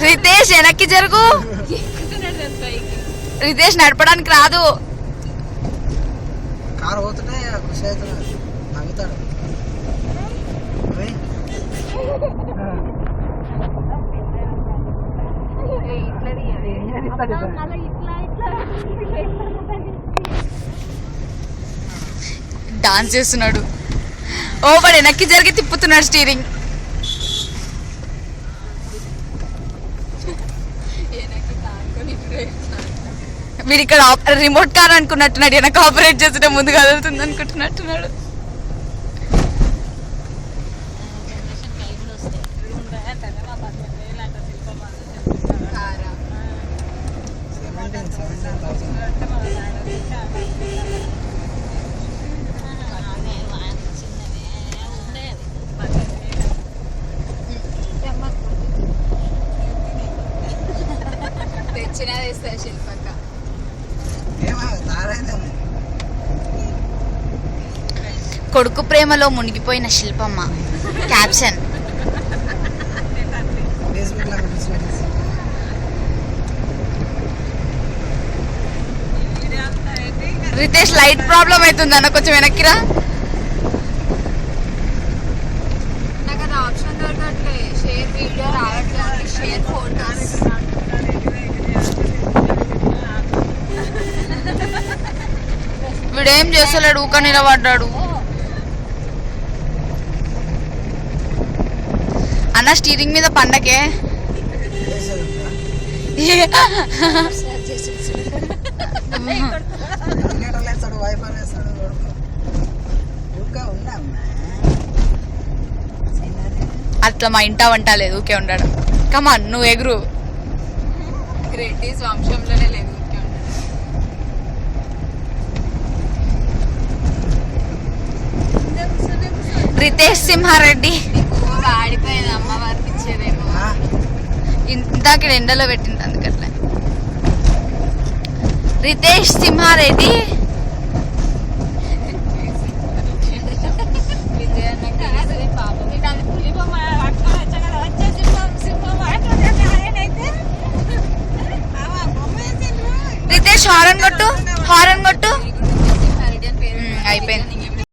రితేష్ వెనక్కి జరుగు. రితేష్ నడపడానికి రాదు. కారు పోతుంటే ఖుషి అవుతున్నాడు, నవ్వుతాడు. డాన్స్ చేస్తున్నాడు. ఓ వాడు వెనక్కి జరిగి తిప్పుతున్నాడు స్టీరింగ్. వీడు ఇక్కడ రిమోట్ కార్ అనుకున్నట్టున్నాడు, వెనక ఆపరేట్ చేస్తుంటే ముందు కదులుతుంది అనుకుంటున్నట్టున్నాడు. కొడుకు ప్రేమలో మునిగిపోయిన శిల్పమ్మ. క్యాప్షన్. రితేష్ లైట్ ప్రాబ్లం అవుతుంది అన్న, కొంచెం వెనక్కిరా. నాకు అది ఆప్షన్ దొరకట్లే. షేర్ వీడియో రావట్లేదు, షేర్ ఫోటోస్. వీడేం చేస్తలేడు, ఊక నిలబడ్డాడు. అన్న స్టీరింగ్ మీద పండకే. అట్లా మా ఇంట వంట లేదు, ఊకే ఉండడం. కమాన్ నువ్వు ఎగురు. గ్రేటీస్ వంశంలోనే లేదు. రితేష్ సింహారెడ్డి ఆడిపోయింది, అమ్మవారికి ఇచ్చేదేమో. ఇందాక ఎండలో పెట్టింది అందుకట్లే. రితేష్ సింహారెడ్డి. రితేష్ హారన్ కొట్టు, హారన్ కొట్టు.